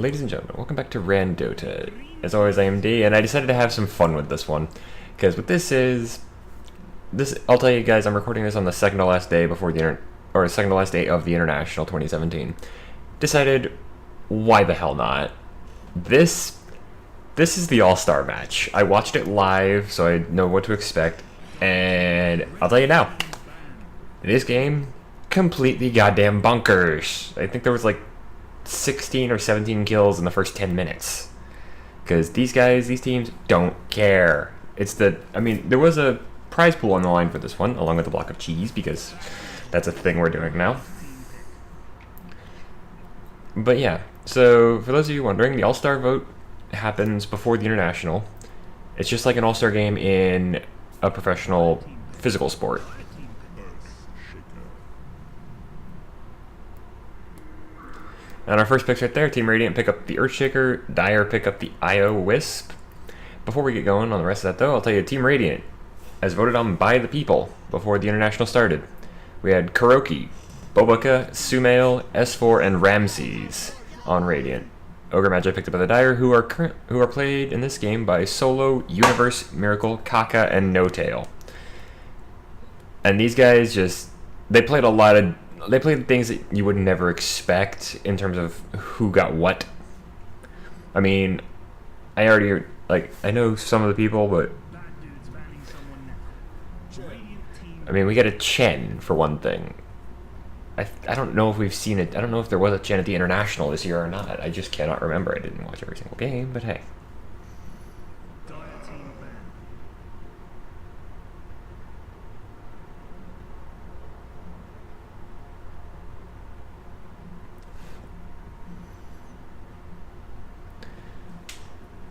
Ladies and gentlemen, welcome back to RanDOTA. As always, I am D, and I decided to have some fun with this one. Because what this is... I'll tell you guys, I'm recording this on the second to last day before the second to last day of the International 2017. Decided, why the hell not? This is the All-Star match. I watched it live, so I know what to expect. And I'll tell you now. This game, completely goddamn bunkers. I think there was like 16 or 17 kills in the first 10 minutes. Because these teams don't care. There was a prize pool on the line for this one, along with a block of cheese, because that's a thing we're doing now. But yeah, so for those of you wondering, the All-Star vote happens before the International. It's just like an All-Star game in a professional physical sport. And our first picks right there, Team Radiant pick up the Earthshaker, Dire pick up the IO Wisp. Before we get going on the rest of that though, I'll tell you, Team Radiant, as voted on by the people before the International started, we had Kuroki, Bobuka, Sumail, S4, and Ramses on Radiant. Ogre Magi picked up by the Dire, who are played in this game by Solo, Universe, Miracle, Kaka, and No Tail. And these guys they played things that you would never expect in terms of who got what. I mean, I know some of the people, but I mean, we got a Chen for one thing. I don't know if we've seen it. I don't know if there was a Chen at the International this year or not. I just cannot remember. I didn't watch every single game, but hey.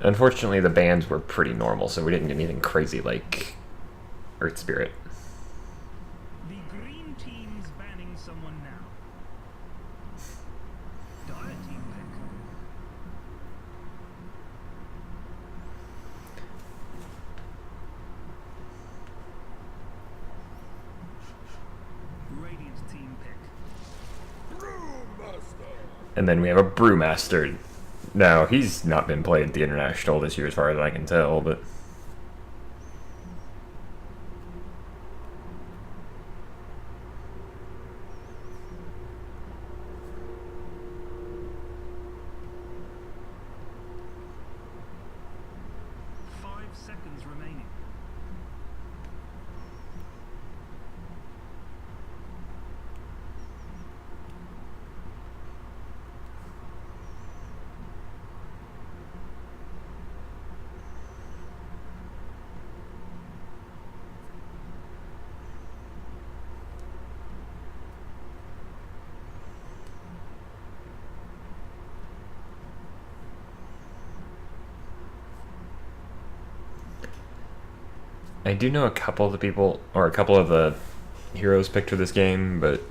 Unfortunately, the bans were pretty normal, so we didn't get anything crazy like Earth Spirit. The green team's banning someone now. Dire team pick. Radiant team pick. And then we have a Brewmaster. Now, he's not been played at the International this year as far as I can tell, but... Seconds remaining. I do know a couple of the people, or a couple of the heroes picked for this game, but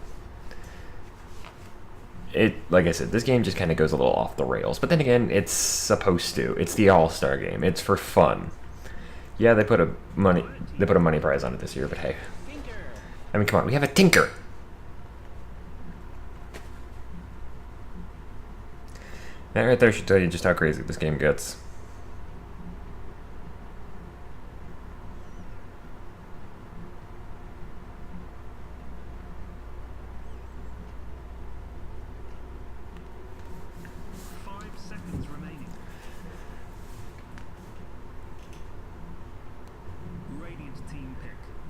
like I said, this game just kind of goes a little off the rails. But then again, it's supposed to. It's the All-Star game. It's for fun. Yeah, they put a money prize on it this year, but hey. I mean, come on, we have a Tinker. That right there should tell you just how crazy this game gets.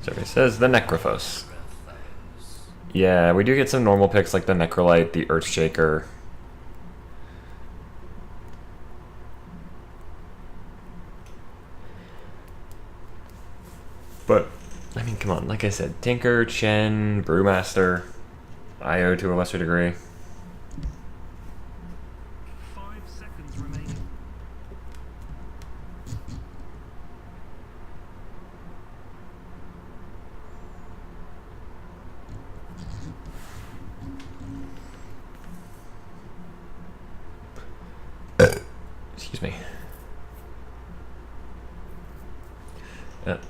So it says the Necrophos. Yeah, we do get some normal picks like the Necrolite, the Earthshaker. But, I mean, come on, like I said, Tinker, Chen, Brewmaster, IO to a lesser degree. 5 seconds remaining. Excuse me.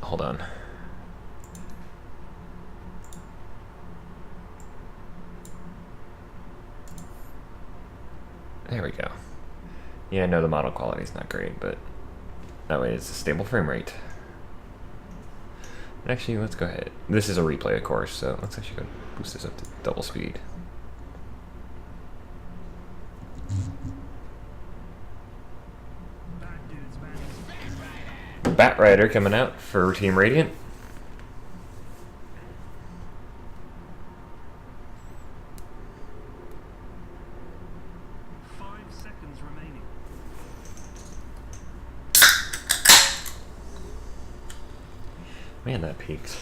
Hold on. There we go. Yeah, I know the model quality is not great, but that way it's a stable frame rate. And actually, let's go ahead. This is a replay, of course, so let's actually go boost this up to double speed. Bad dudes ban. Bat Rider coming out for Team Radiant. Remaining. Man, that peaks.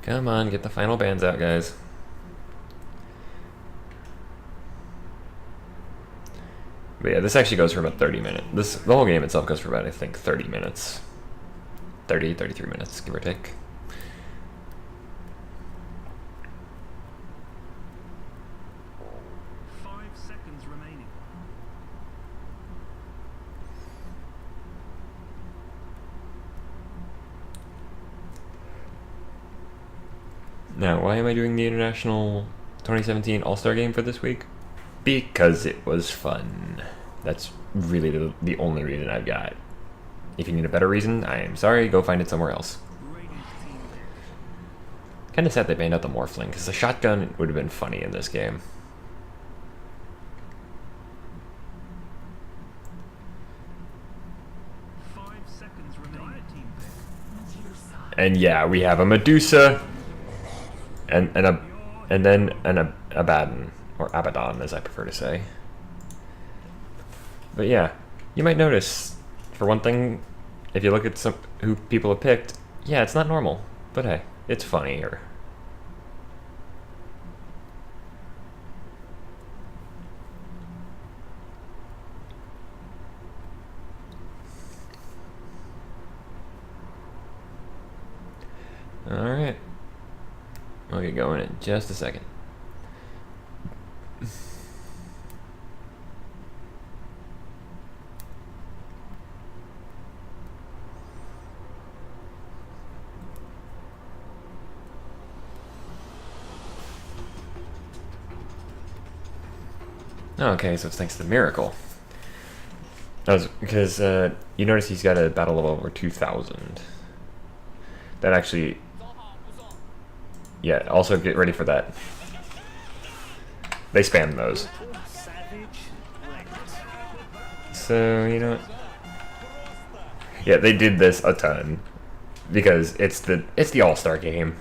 Come on, get the final bands out, guys. But yeah, this actually goes for about 30 minutes. The whole game itself goes for about, I think, 30 minutes. 30, 33 minutes, give or take. Remaining. Now, why am I doing the International 2017 All-Star Game for this week? Because it was fun. That's really the only reason I've got. If you need a better reason, I am sorry, go find it somewhere else. Kind of sad they banned out the Morphling, because the shotgun would have been funny in this game. And yeah, we have a Medusa, and then an Abaddon, or Abaddon as I prefer to say. But yeah, you might notice, for one thing, if you look at who people have picked, yeah, it's not normal, but hey, it's funnier. Alright. We'll get going in just a second. Okay, so it's thanks to Miracle. That was because you notice he's got a battle level over 2,000. That actually, yeah. Also, get ready for that. They spam those. So you know, yeah, they did this a ton because it's the All-Star game.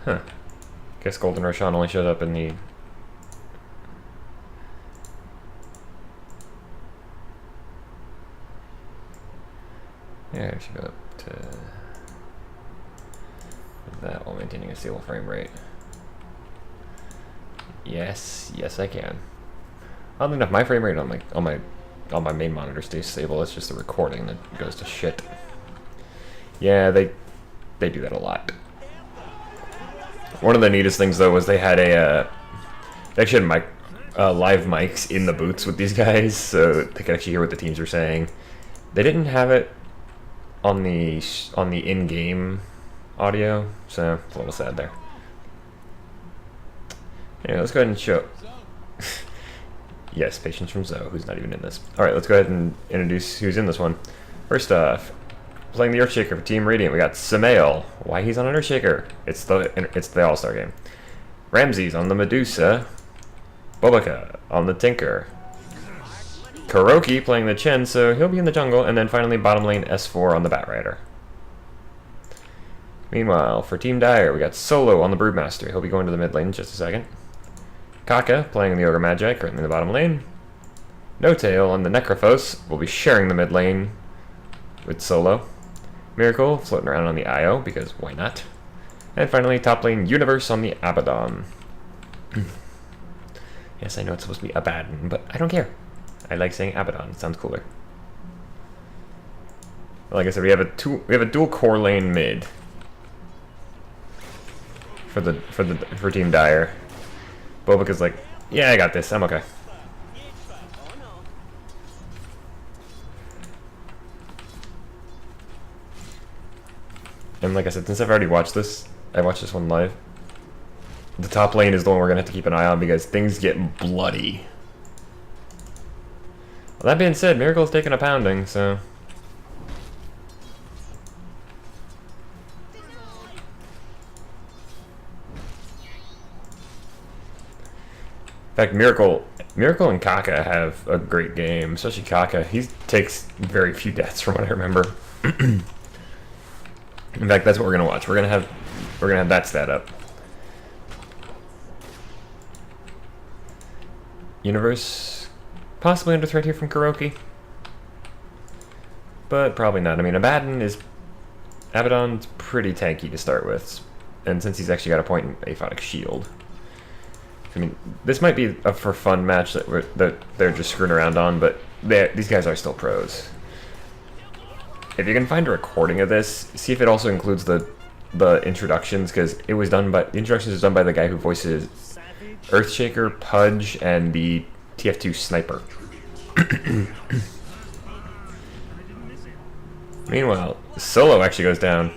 Huh. Guess Golden Roshan only showed up in the... Yeah, I should go up to that while maintaining a stable frame rate. Yes, yes I can. Oddly enough, my frame rate on my main monitor stays stable. It's just the recording that goes to shit. Yeah, they do that a lot. One of the neatest things though was they had they actually had live mics in the booths with these guys, so they could actually hear what the teams were saying. They didn't have it on the in-game audio, so it's a little sad there. Anyway, let's go ahead and show. Yes, patience from Zoe, who's not even in this. All right, let's go ahead and introduce who's in this one. First off, playing the Earthshaker for Team Radiant, we got Samael. Why he's on an Earthshaker? It's the All-Star game. Ramses on the Medusa. Bobaka on the Tinker. Kuroki playing the Chen, so he'll be in the jungle. And then finally bottom lane S4 on the Bat Rider. Meanwhile, for Team Dire, we got Solo on the Broodmaster. He'll be going to the mid lane in just a second. Kaka playing the Ogre Magi, currently in the bottom lane. No Tail on the Necrophos will be sharing the mid lane with Solo. Miracle floating around on the IO, because why not? And finally, top lane Universe on the Abaddon. Yes, I know it's supposed to be Abaddon, but I don't care. I like saying Abaddon, it sounds cooler. Like I said, we have a dual core lane mid. for Team Dire. Bobica's like, yeah, I got this. I'm okay. And like I said, since I've already watched this, I watched this one live. The top lane is the one we're gonna have to keep an eye on because things get bloody. Well, that being said, Miracle's taking a pounding, so. In fact, Miracle and Kaka have a great game, especially Kaka. He takes very few deaths from what I remember. In fact, that's what we're gonna watch. We're gonna have that stat up. Universe possibly under threat here from Kuroki, but probably not. I mean, Abaddon's pretty tanky to start with, and since he's actually got a point in Aphotic Shield, I mean, this might be a for fun match that they're just screwing around on, but these guys are still pros. If you can find a recording of this, see if it also includes the introductions, because the introductions is done by the guy who voices Earthshaker, Pudge, and the TF2 Sniper. Meanwhile, Solo actually goes down.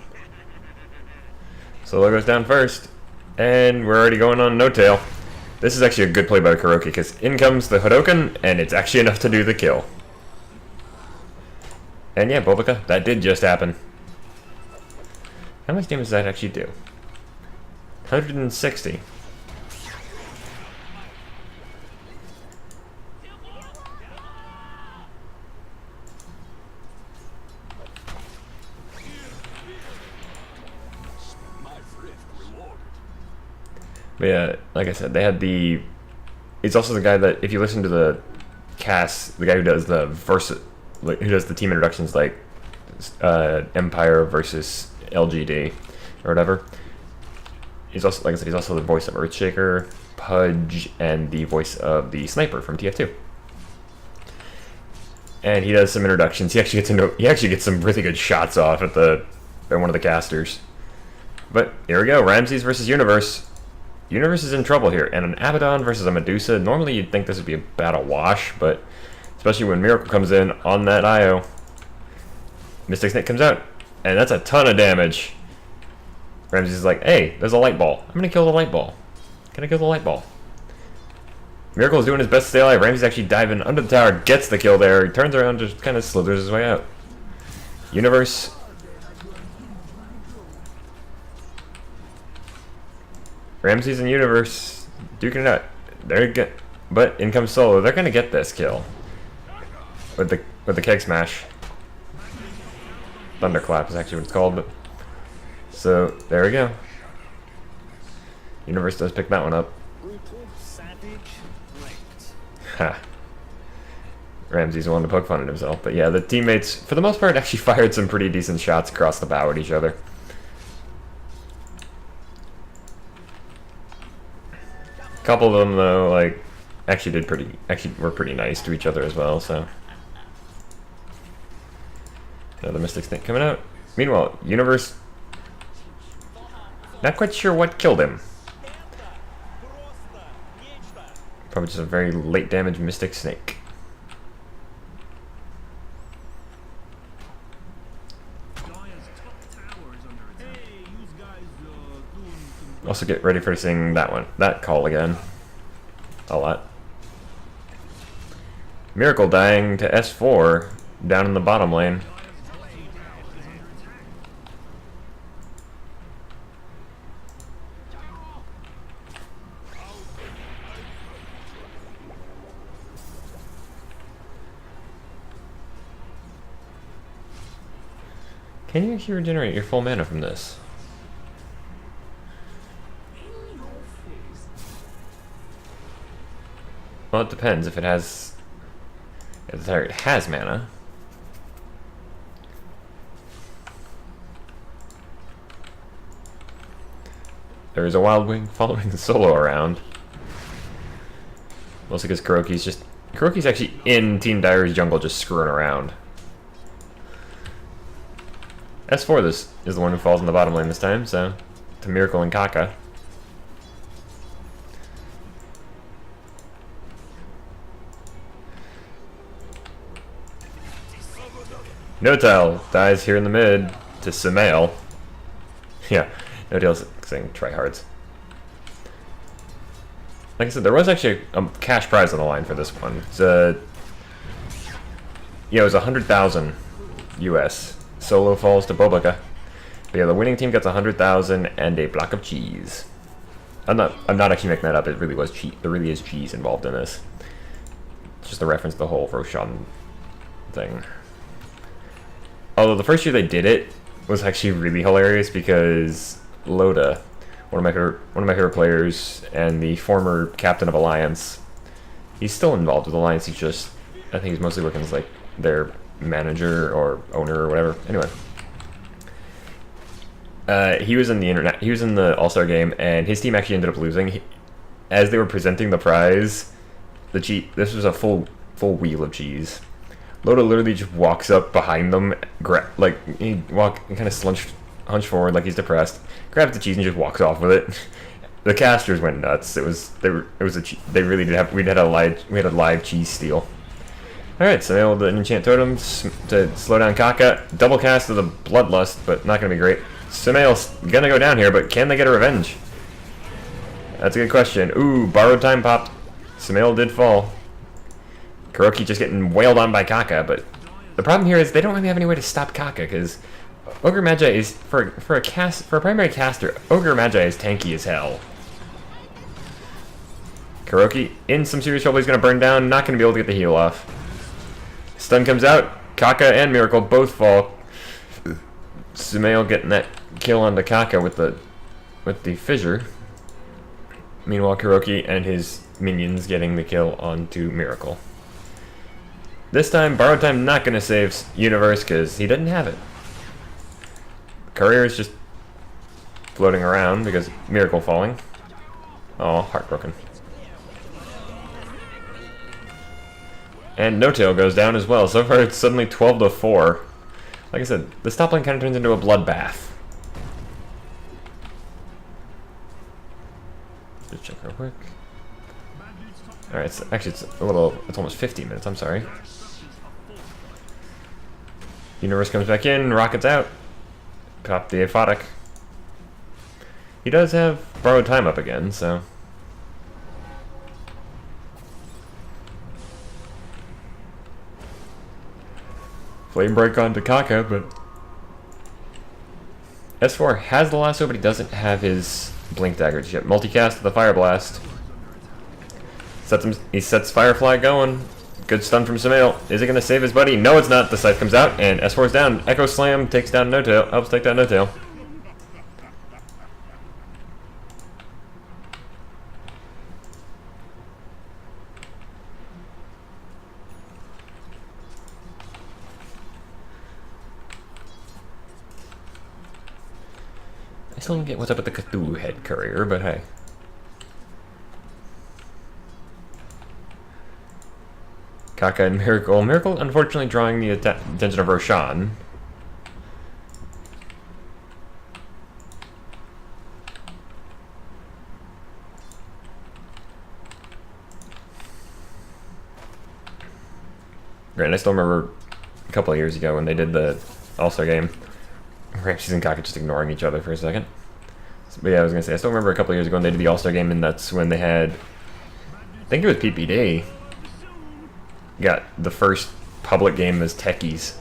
Solo goes down first, and we're already going on No Tail. This is actually a good play by Kuroki, because in comes the Hadoken, and it's actually enough to do the kill. And yeah, Bobica, that did just happen. How much damage does that actually do? 160. But yeah, like I said, they had the... It's also the guy that, if you listen to the cast, the guy who does the who does the team introductions, like Empire versus LGD or whatever. He's also, like I said, he's also the voice of Earthshaker, Pudge, and the voice of the Sniper from TF2. And he does some introductions. He actually gets some really good shots off at one of the casters. But here we go, Ramses versus Universe. Universe is in trouble here, and an Abaddon versus a Medusa. Normally you'd think this would be about a wash, but especially when Miracle comes in on that IO. Mystic Snake comes out, and that's a ton of damage. Ramses is like, hey, there's a light ball. I'm gonna kill the light ball. Can I kill the light ball? Miracle is doing his best to stay alive. Ramses actually diving under the tower, gets the kill there. He turns around, just kind of slithers his way out. Universe. Ramses and Universe duking it out. They're good, but in comes Solo. They're gonna get this kill with the keg smash. Thunderclap is actually what it's called. But so there we go. Universe does pick that one up. Ha. Ramses wanted to poke fun at himself, but yeah, the teammates for the most part actually fired some pretty decent shots across the bow at each other. A couple of them though, like, were pretty nice to each other as well. So another Mystic Snake coming out. Meanwhile, Universe, not quite sure what killed him. Probably just a very late damage Mystic Snake. Also get ready for seeing that call again. A lot. Miracle dying to S4 down in the bottom lane. Can you actually regenerate your full mana from this? Well, it depends if it has... If the target has mana. There is a Wild Wing following the Solo around. Mostly because Kuroki's actually in Team Dire's jungle just screwing around. S4 this is the one who falls in the bottom lane this time, so to Miracle and Kaka. Notel dies here in the mid to Samael. Yeah, Notel's saying tryhards. Like I said, there was actually a cash prize on the line for this one. It's yeah, it was 100,000 US. Solo falls to Bobica. But yeah, the winning team gets 100,000 and a block of cheese. I'm not actually making that up. It really was cheese. There really is cheese involved in this. It's just a reference to the whole Roshan thing. Although the first year they did it was actually really hilarious because Loda, one of my favorite players and the former captain of Alliance, he's still involved with Alliance. He's just, I think he's mostly working as like their manager or owner or whatever. Anyway, he was in the All-Star game, and his team actually ended up losing. As they were presenting the prize, this was a full wheel of cheese. Loda literally just walks up behind them, he kind of hunch forward like he's depressed, grabs the cheese and just walks off with it. The casters went nuts. We had a live cheese steal. All right, so they able to enchant totems to slow down Kaka. Double cast of the Bloodlust, but not gonna be great. Samael's gonna go down here, but can they get a revenge? That's a good question. Ooh, borrowed time popped. Samael did fall. Kuroki just getting wailed on by Kaka, but the problem here is they don't really have any way to stop Kaka because Ogre Magi is for a primary caster. Ogre Magi is tanky as hell. Kuroki in some serious trouble. He's gonna burn down. Not gonna be able to get the heal off. Stun comes out. Kaka and Miracle both fall. Samael getting that kill onto Kaka with the fissure. Meanwhile, Kuroki and his minions getting the kill onto Miracle. This time, borrowed time not going to save Universe because he doesn't have it. Courier is just floating around because Miracle falling. Oh, heartbroken. And No Tail goes down as well. So far, it's suddenly 12-4. Like I said, this top lane kind of turns into a bloodbath. Just check real quick. Alright, it's almost 50 minutes, I'm sorry. Universe comes back in, rockets out. Pop the Aphotic. He does have borrowed time up again, so. Flame break onto Kaka, but S4 has the lasso, but he doesn't have his blink daggers yet. Multicast to the Fire Blast. He sets Firefly going. Good stun from Samael. Is it going to save his buddy? No, it's not. The scythe comes out, and S4 is down. Echo Slam takes down No Tail. Helps take down No Tail. I still don't get what's up with the Cthulhu head courier, but hey. Kaka and Miracle. Miracle, unfortunately, drawing the attention of Roshan. Great, I still remember a couple of years ago when they did the All-Star game. Ramses and Kaka just ignoring each other for a second. But yeah, I was going to say, I still remember a couple of years ago when they did the All-Star game, and that's when they had, I think it was PPD. Got the first public game as techies.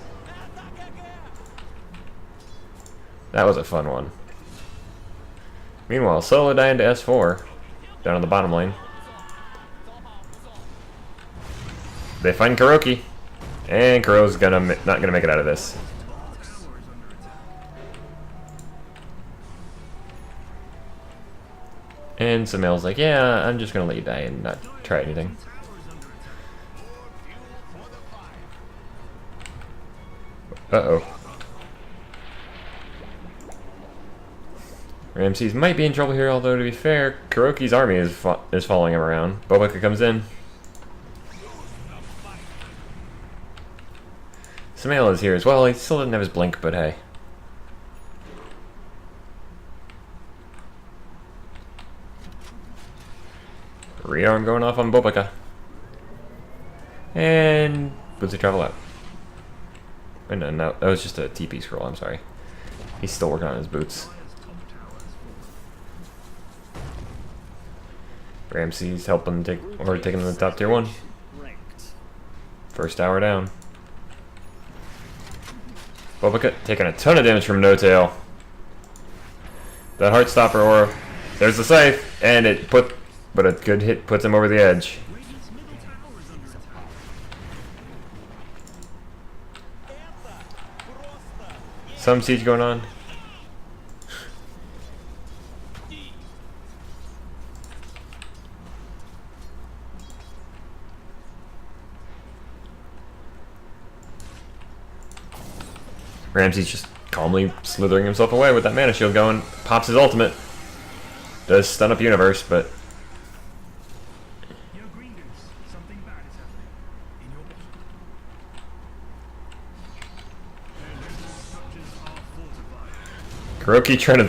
That was a fun one. Meanwhile, Solo dying to S4 down on the bottom lane. They find Kuroki, and Kuro's not gonna make it out of this. And Samael's like, yeah, I'm just gonna let you die and not try anything. Uh-oh. Ramses might be in trouble here, although to be fair, Kuroki's army is following him around. Bobica comes in. Samael is here as well. He still doesn't have his blink, but hey. Rearm going off on Bobica. And Bootsy travel out. Oh, no, no, that was just a TP scroll. I'm sorry. He's still working on his boots. Ramsey's helping taking the top tier 1. First tower down. Boba taking a ton of damage from No Tail. That Heartstopper aura. There's the scythe, and but a good hit puts him over the edge. Some siege going on. Ramsey's just calmly slithering himself away with that mana shield going. Pops his ultimate. Does stun up Universe, but Your green goose, something bad is happening. In your base. Their Kuroki trying to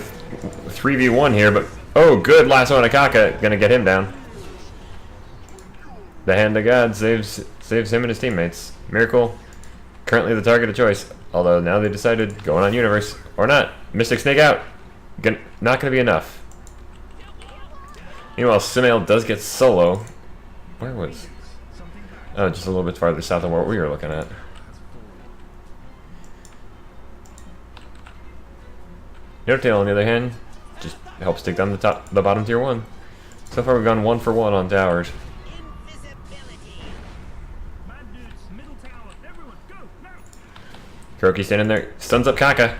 3v1 here, but oh, good lasso on Akaka, gonna get him down. The hand of God saves him and his teammates. Miracle, currently the target of choice. Although now they decided going on Universe or not. Mystic Snake out. Not gonna be enough. Meanwhile, Sumail does get solo. Where was? Oh, just a little bit farther south than what we were looking at. Notail, on the other hand, just helps take down the bottom tier 1. So far, we've gone 1 for 1 on towers. bad dudes, middle tower, everyone, go, now! Kuroki standing there, stuns up Kaka.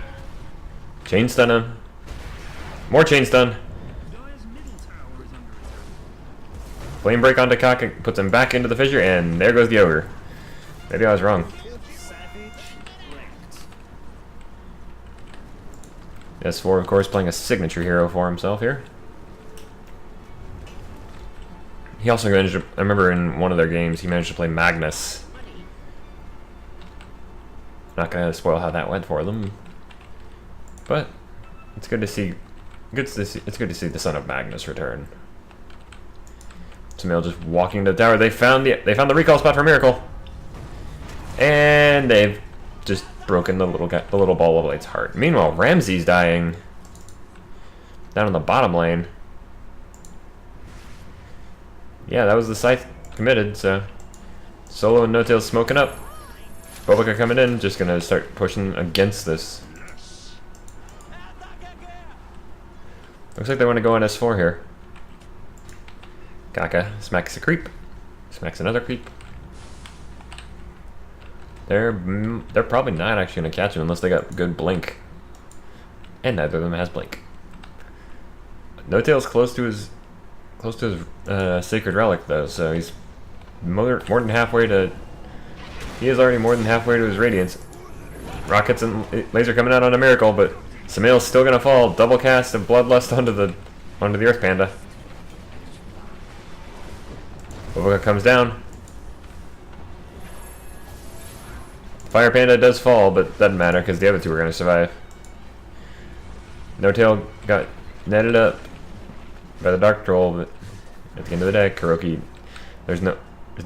Chain stun him. More chain stun. Dire's middle tower is under attack. Flame break onto Kaka, puts him back into the fissure, and there goes the ogre. Maybe I was wrong. Savage wrecked. S4, of course, playing a signature hero for himself here. He also managed to, I remember in one of their games, he managed to play Magnus. Not gonna spoil how that went for them, but it's good to see. It's good to see the son of Magnus return. Sumail just walking to the tower. They found the recall spot for Miracle, and they've just broken the little ball of light's heart. Meanwhile, Ramsey's dying down in the bottom lane. Yeah, that was the scythe committed. So Solo and No-Tail smoking up. Bobica coming in, just gonna start pushing against this. Looks like they want to go on S4 here. Kaka smacks a creep. Smacks another creep. They're probably not actually gonna catch him unless they got good blink. And neither of them has blink. No-Tail's close to his sacred relic though, so he's more than halfway to. He is already more than halfway to his radiance. Rockets and laser coming out on a Miracle, but Sumail's still gonna fall. Double cast of Bloodlust onto the Earth Panda. Boboka comes down. Fire Panda does fall, but doesn't matter because the other two are gonna survive. No-Tail got netted up by the Dark Troll, but at the end of the day, Kuroki, there's no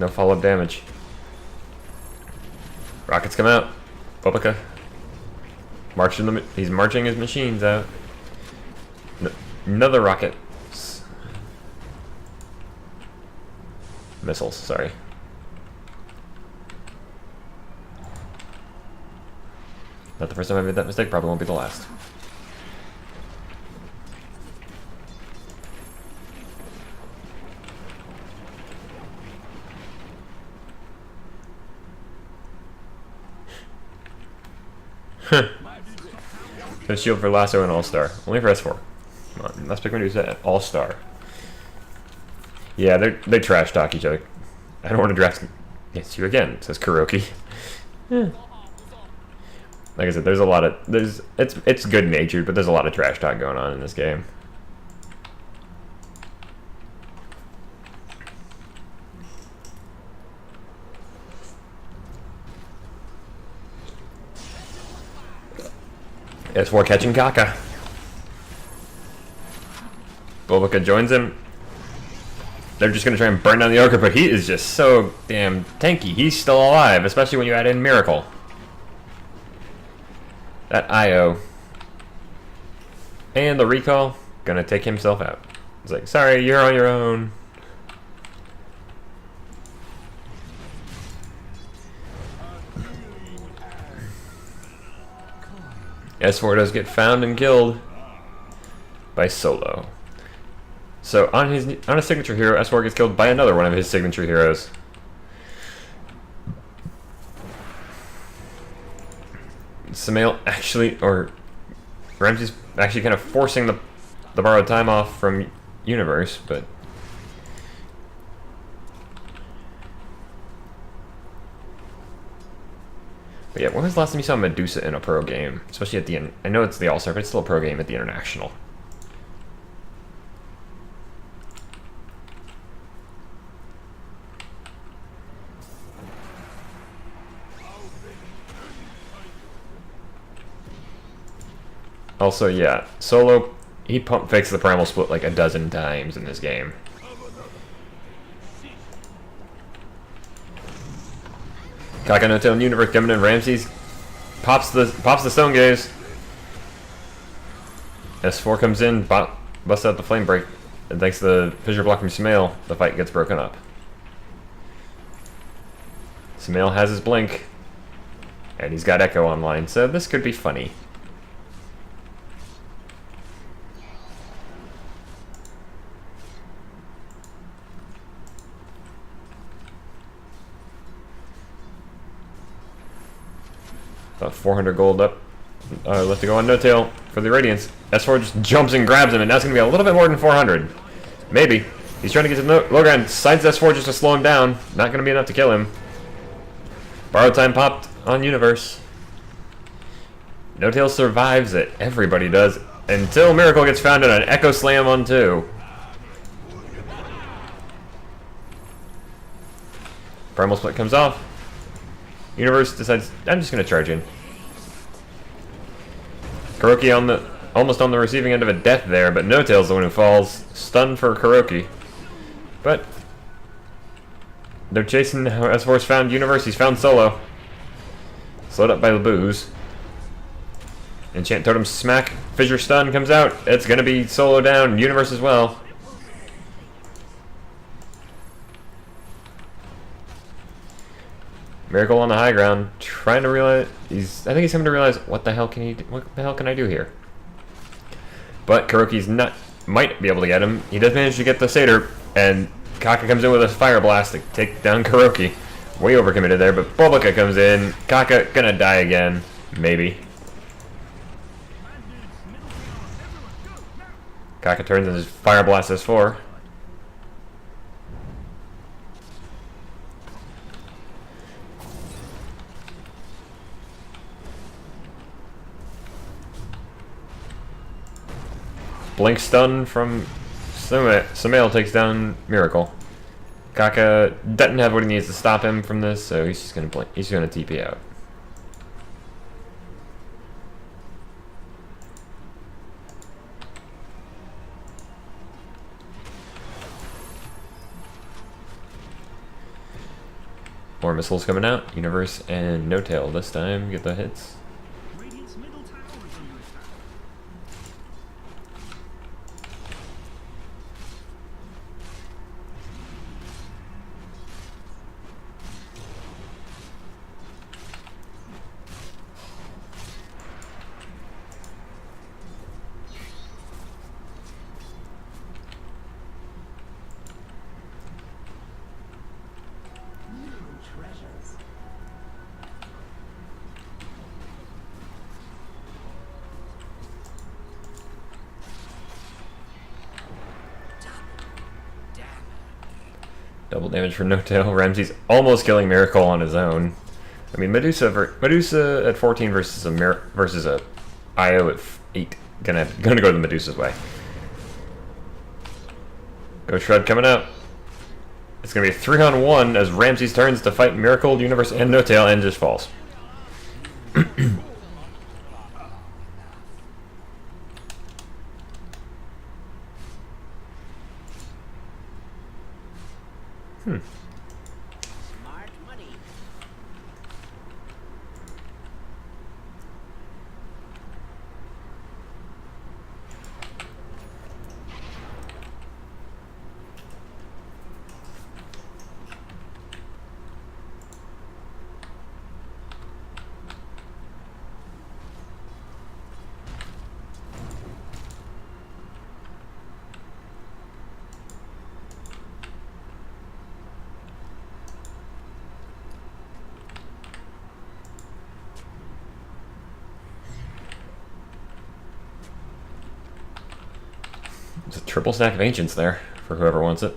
follow-up damage. Rockets come out. Bobica. He's marching his machines out. Another rocket. Missiles, sorry. Not the first time I made that mistake, probably won't be the last. No shield for Lasso and All-Star. Only for S4. Come on, let's pick one who's at All-Star. Yeah, they trash talk each other. I don't want to draft against you again, says Kuroki. Like I said, there's a lot of it's good natured, but there's a lot of trash talk going on in this game. S4 catching Kaka. Bobica joins him. They're just gonna try and burn down the ogre, but he is just so damn tanky. He's still alive, especially when you add in Miracle. That IO. And the recall, gonna take himself out. It's like, sorry, you're on your own. S4 does get found and killed by Solo. So on a signature hero, S4 gets killed by another one of his signature heroes. Samael actually, or Ramsey's actually kind of forcing the borrowed time off from Universe, but yeah, when was the last time you saw Medusa in a pro game? Especially at the end. I know it's the All-Star, but it's still a pro game at the International. Also, yeah, Solo, he pump fakes the Primal Split like a dozen times in this game. Kakanoto and Universe coming in. Ramses pops the Stone Gaze. S4 comes in, busts out the Flame Break, and thanks to the Fissure Block from Samael, the fight gets broken up. Samael has his Blink, and he's got Echo online, so this could be funny. About 400 gold up. Left to go on No Tail for the Radiance. S4 just jumps and grabs him, and now it's going to be a little bit more than 400. Maybe. He's trying to get to the low ground. Sides S4 just to slow him down. Not going to be enough to kill him. Borrowed time popped on Universe. No Tail survives it. Everybody does. Until Miracle gets found in an Echo Slam on 2. Primal Split comes off. Universe decides, I'm just going to charge in. Kuroki almost on the receiving end of a death there, but No Tail's the one who falls. Stun for Kuroki. But they're chasing S4's found Universe. He's found Solo. Slowed up by the booze. Enchant Totem smack. Fissure stun comes out. It's going to be Solo down. Universe as well. Miracle on the high ground, trying to realize I think he's coming to realize what the hell can I do here? But Kuroki's might be able to get him. He does manage to get the Satyr, and Kaka comes in with a Fire Blast to take down Kuroki. Way overcommitted there, but Bulbaka comes in. Kaka gonna die again, maybe. Kaka turns and his Fire Blast is 4. Blink stun from Samael takes down Miracle. Kaka doesn't have what he needs to stop him from this, so he's just gonna blink. He's gonna TP out. More missiles coming out. Universe and No Tail this time get the hits. Radiant's middle tower is under attack. Double damage for No Tail. Ramsey's almost killing Miracle on his own. I mean, Medusa at 14 versus a IO at 8. Gonna go the Medusa's way. Go Shred coming out. It's gonna be a 3-on-1 as Ramsey turns to fight Miracle, Universe, and No Tail, and just falls. It's a triple stack of ancients there for whoever wants it.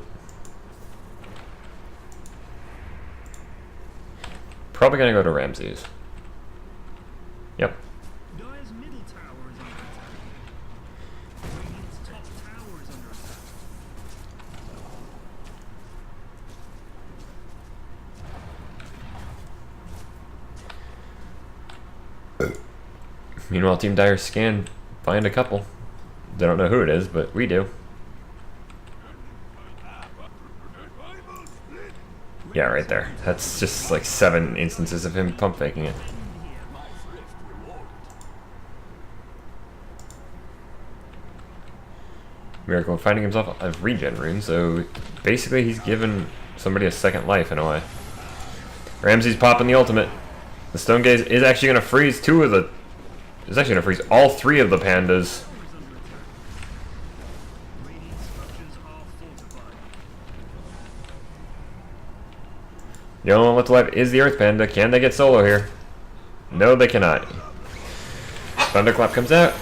Probably gonna go to Ramses. Yep. Dire's middle tower is under attack. Radiant's top tower is under attack. Meanwhile, Team Dire's scan find a couple. They don't know who it is, but we do. Yeah, right there. That's just like 7 instances of him pump faking it. Miracle finding himself a regen rune, so basically he's given somebody a second life in a way. Ramsey's popping the ultimate. The Stone Gaze is actually going to freeze 2 of the... It's actually going to freeze all 3 of the pandas. Radiant structures are fortified. The only one left alive is the Earth Panda. Can they get solo here? No, they cannot. Thunderclap comes out.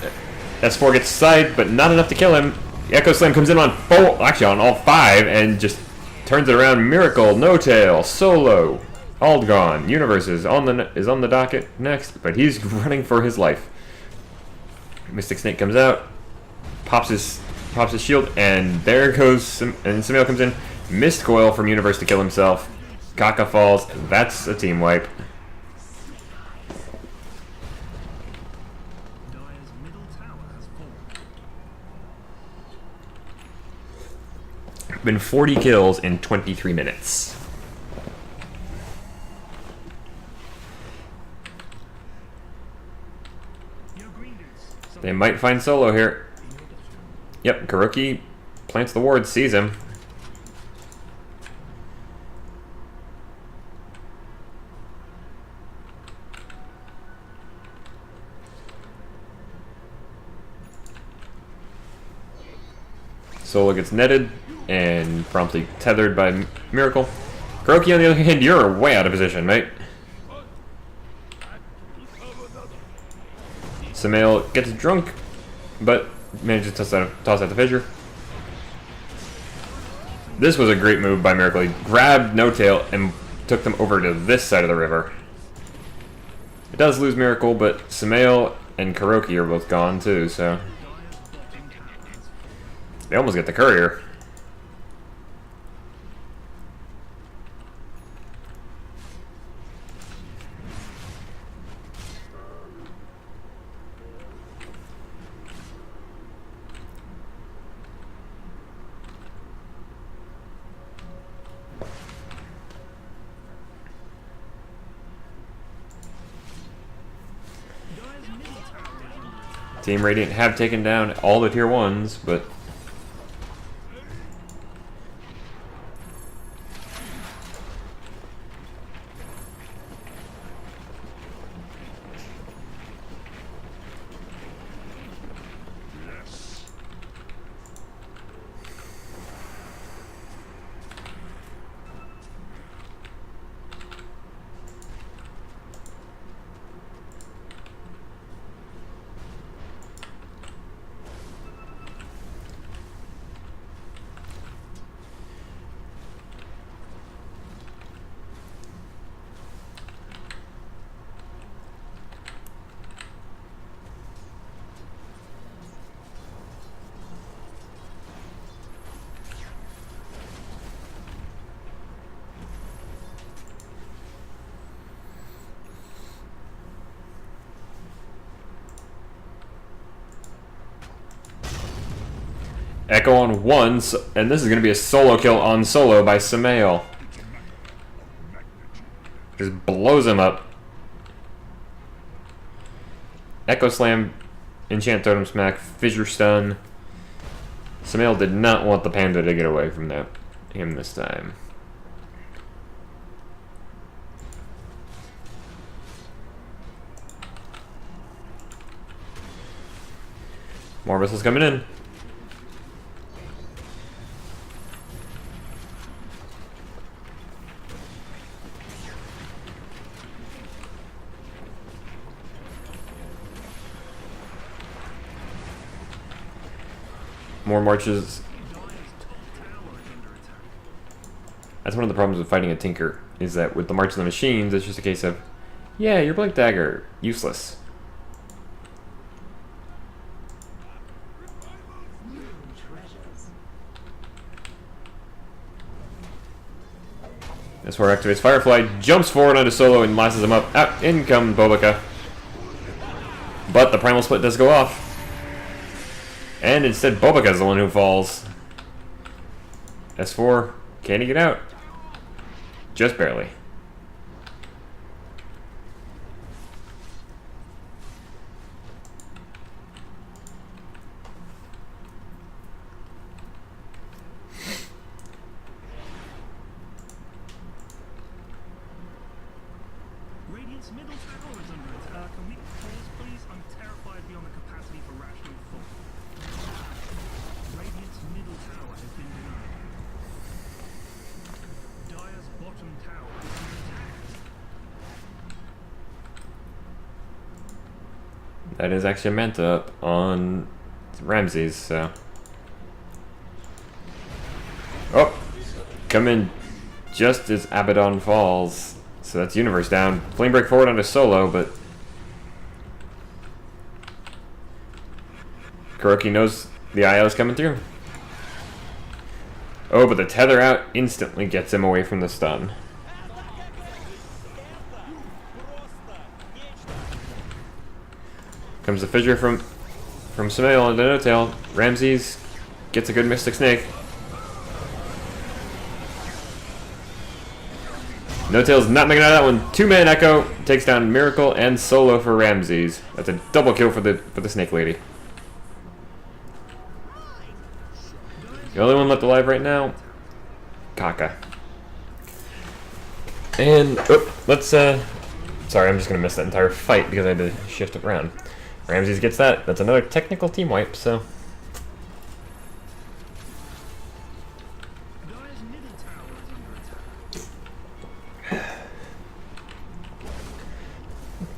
S4 gets side, but not enough to kill him. Echo Slam comes in on 4, actually on all 5, and just turns it around. Miracle, No Tail, solo, all gone. Universe is on the docket next, but he's running for his life. Mystic Snake comes out, pops his shield, and there goes. And Samuel comes in. Mist Coil from Universe to kill himself. Kaka falls. That's a team wipe. Dire's middle tower has fallen. Been 40 kills in 23 minutes. Your green boots. They might find solo here. Yep, Karuki plants the ward, sees him. Solo gets netted and promptly tethered by Miracle. Karuki, on the other hand, you're way out of position, mate. Samael gets drunk, but manages to toss out the fissure. This was a great move by Miracle. He grabbed No Tail and took them over to this side of the river. It does lose Miracle, but Samael and Karuki are both gone too, so... They almost get the courier. Team Radiant have taken down all the tier 1s, but Echo on 1, and this is going to be a solo kill on solo by Samael. Just blows him up. Echo Slam, Enchant Totem Smack, Fissure Stun. Samael did not want the panda to get away from him this time. More missiles coming in. more marches. Dire's top tower is under attack. That's one of the problems with fighting a Tinker, is that with the March of the Machines, it's just a case of, yeah, your Blink Dagger, useless. This war activates Firefly, jumps forward onto Solo and lasses him up. Out, in comes Bobica. But the Primal Split does go off. And instead Bobica's the one who falls. S4, can he get out? Just barely. Radiant's middle tower is under attack. Can we pause, please? I'm terrified beyond the capacity for rational thought. Radiant's middle tower has been denied. Dire's bottom tower is under attack. That is actually meant up on Ramses, so. Oh! Come in just as Abaddon falls. So that's Universe down. Flame break forward onto Solo, but Kuroki knows the IO is coming through. Oh, but the tether out instantly gets him away from the stun. Comes the fissure from Samael onto No-Tail. Ramses gets a good Mystic Snake. No-Tail's not making out of that one. Two-man Echo takes down Miracle and Solo for Ramses. That's a double kill for the Snake Lady. The only one left alive right now, Kaka. And let's sorry, I'm just gonna miss that entire fight because I had to shift around. Ramses gets that. That's another technical team wipe. So. Dire's middle tower is under attack.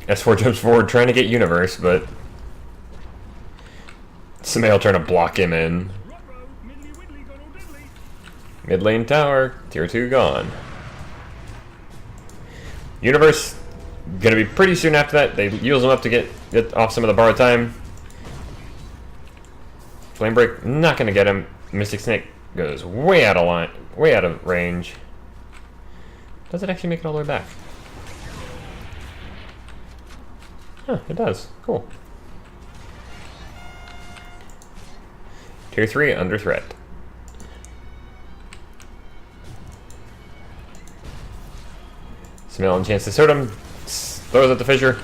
S4 jumps forward trying to get Universe, but Samael trying to block him in. Ruh-roh, middly widdly gone all diddly. Mid lane tower, tier 2 gone. Universe gonna be pretty soon after that. They use them up to get off some of the borrowed time. Flame break, not gonna get him. Mystic Snake goes way out of line, way out of range. Does it actually make it all the way back? Huh, it does. Cool. Tier 3 under threat. Samael chance to hurt him. Throws out the fissure.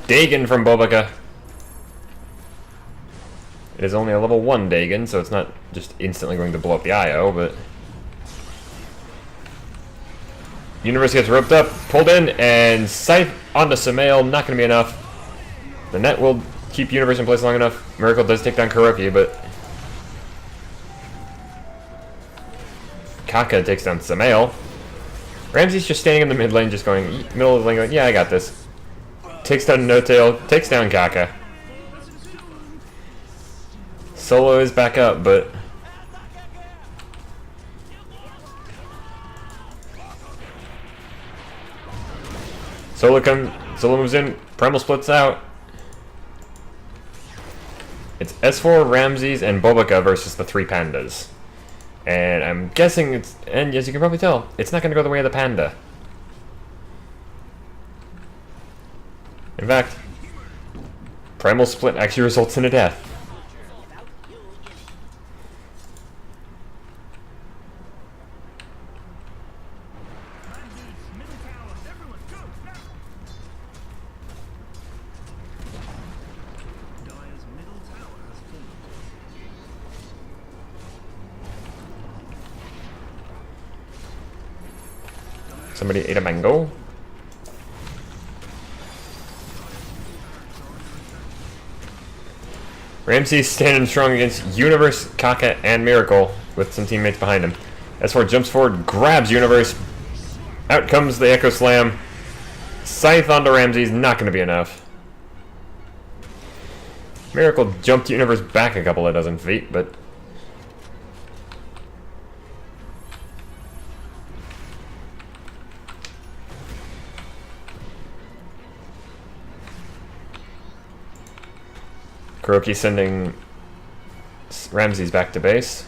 Dagon from Bobica. It is only a level 1 Dagon, so it's not just instantly going to blow up the IO, but Universe gets roped up, pulled in, and Scythe onto Samael. Not going to be enough. The net will keep Universe in place long enough. Miracle does take down Kuroki, but Kaka takes down Samael. Ramsey's just standing in the mid lane, just going, middle of the lane, going, yeah, I got this. Takes down No-Tail, takes down Kaka. Solo is back up, but Solo moves in, Primal splits out. It's S4, Ramses, and Bobica versus the 3 pandas. And I'm guessing it's, and as you can probably tell, it's not going to go the way of the panda. In fact, Primal Split actually results in a death. Ramses, middle tower. Everyone, go, now! Dire's middle tower has fallen. Somebody ate a mango. Ramsey's standing strong against Universe, Kaka, and Miracle with some teammates behind him. S4 jumps forward, grabs Universe. Out comes the Echo Slam. Scythe onto Ramsey's not going to be enough. Miracle jumped Universe back a couple of dozen feet, but Kuroki sending Ramses back to base.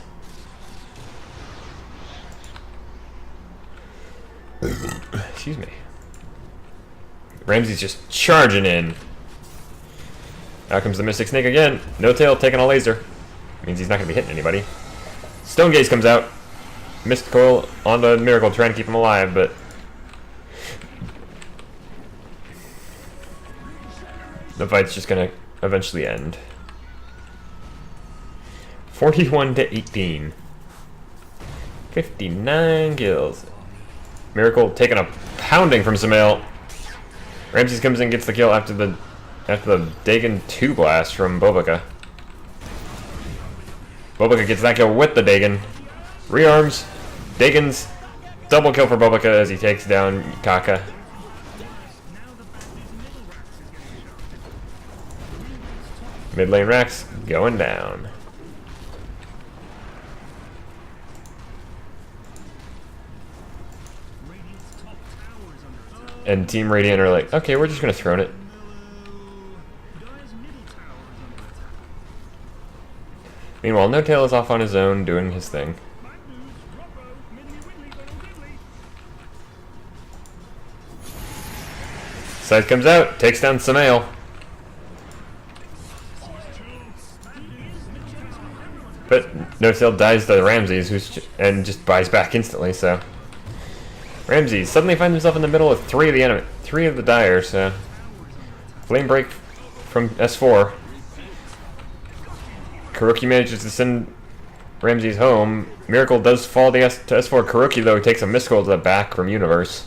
Excuse me. Ramses just charging in. Out comes the Mystic Snake again. No Tail taking a laser. Means he's not going to be hitting anybody. Stone Gaze comes out. Mist Coil onto Miracle, trying to keep him alive, but the fight's just going to eventually end. 41 to 18. 59 kills. Miracle taking a pounding from Samael. Ramses comes in, gets the kill after the Dagon 2 blast from Bobaka. Bobaka gets that kill with the Dagon. Rearms. Dagon's double kill for Bobaka as he takes down Kaka. Mid lane Rax going down. And Team Radiant are like, okay, we're just gonna throne it. Meanwhile, No Tail is off on his own doing his thing. Scythe comes out, takes down Samael. But No Tail dies to Ramses, and just buys back instantly, so. Ramses suddenly finds himself in the middle of three of the Dire, so. Flame Break from S4. Kuroki manages to send Ramses home. Miracle does fall to S4. Kuroki, though, takes a Mist-Coil to the back from Universe.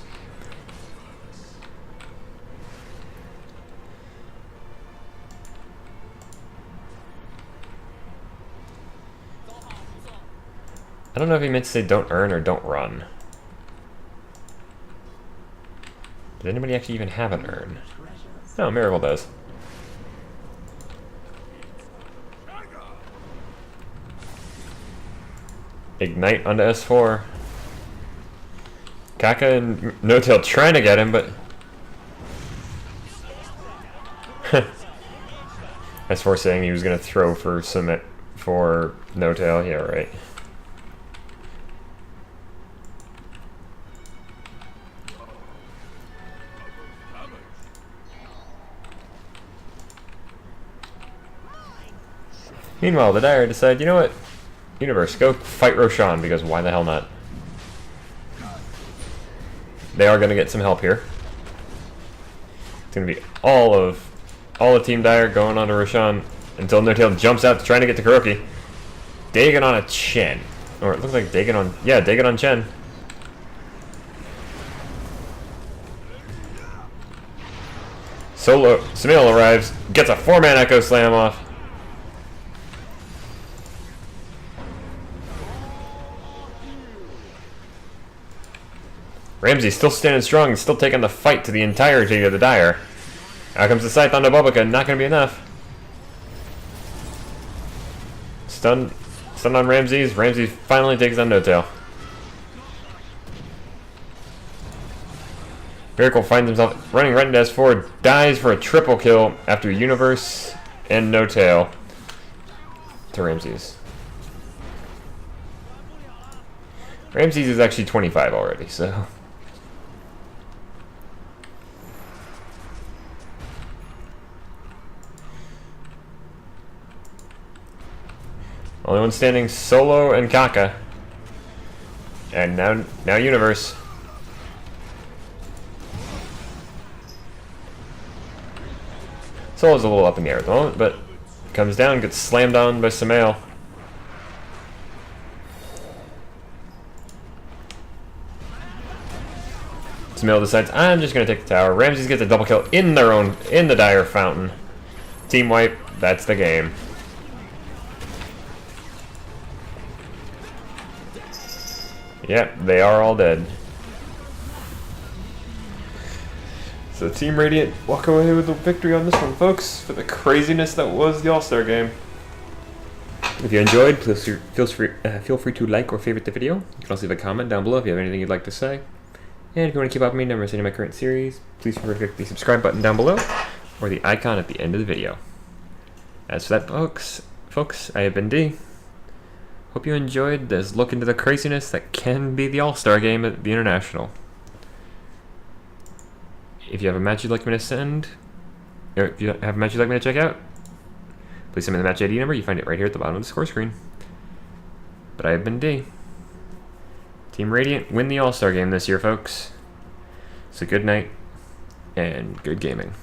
I don't know if he meant to say don't earn or don't run. Did anybody actually even have an earn? No, Miracle does. Ignite onto S4. Kaka and No Tail trying to get him, but S4 saying he was gonna throw for No Tail. Yeah, right. Meanwhile, the Dire decide, you know what? Universe, go fight Roshan, because why the hell not? They are going to get some help here. It's going to be all of Team Dire going on to Roshan until No Tail jumps out trying to get to Kuroki. Dagon on a Chen. Or it looks like Dagon on... Yeah, Dagon on Chen. Samael arrives, gets a 4-man Echo Slam off. Ramses still standing strong and still taking the fight to the entirety of the Dire. Out comes the Scythe onto Bobaka, not going to be enough. Stun on Ramses. Ramses finally takes on No Tail. Miracle finds himself running right into S4, dies for a triple kill after Universe and No Tail to Ramses. Ramses is actually 25 already, so... Only one standing, Solo and Kaka. And now Universe. Solo's a little up in the air at the moment, but comes down, gets slammed on by Samael. Samael decides, I'm just gonna take the tower. Ramses gets a double kill in the Dire fountain. Team wipe, that's the game. Yep, they are all dead. So Team Radiant walk away with the victory on this one, folks, for the craziness that was the All-Star game. If you enjoyed, please feel free to like or favorite the video. You can also leave a comment down below if you have anything you'd like to say. And if you want to keep up with me, never miss any of my current series, please feel free to click the subscribe button down below or the icon at the end of the video. As for that, folks, I have been D. Hope you enjoyed this look into the craziness that can be the All-Star game at the International. If you have a match you'd like me to send, or if you have a match you'd like me to check out, please send me the match ID number. You find it right here at the bottom of the score screen. But I have been D. Team Radiant win the All-Star game this year, folks. So good night, and good gaming.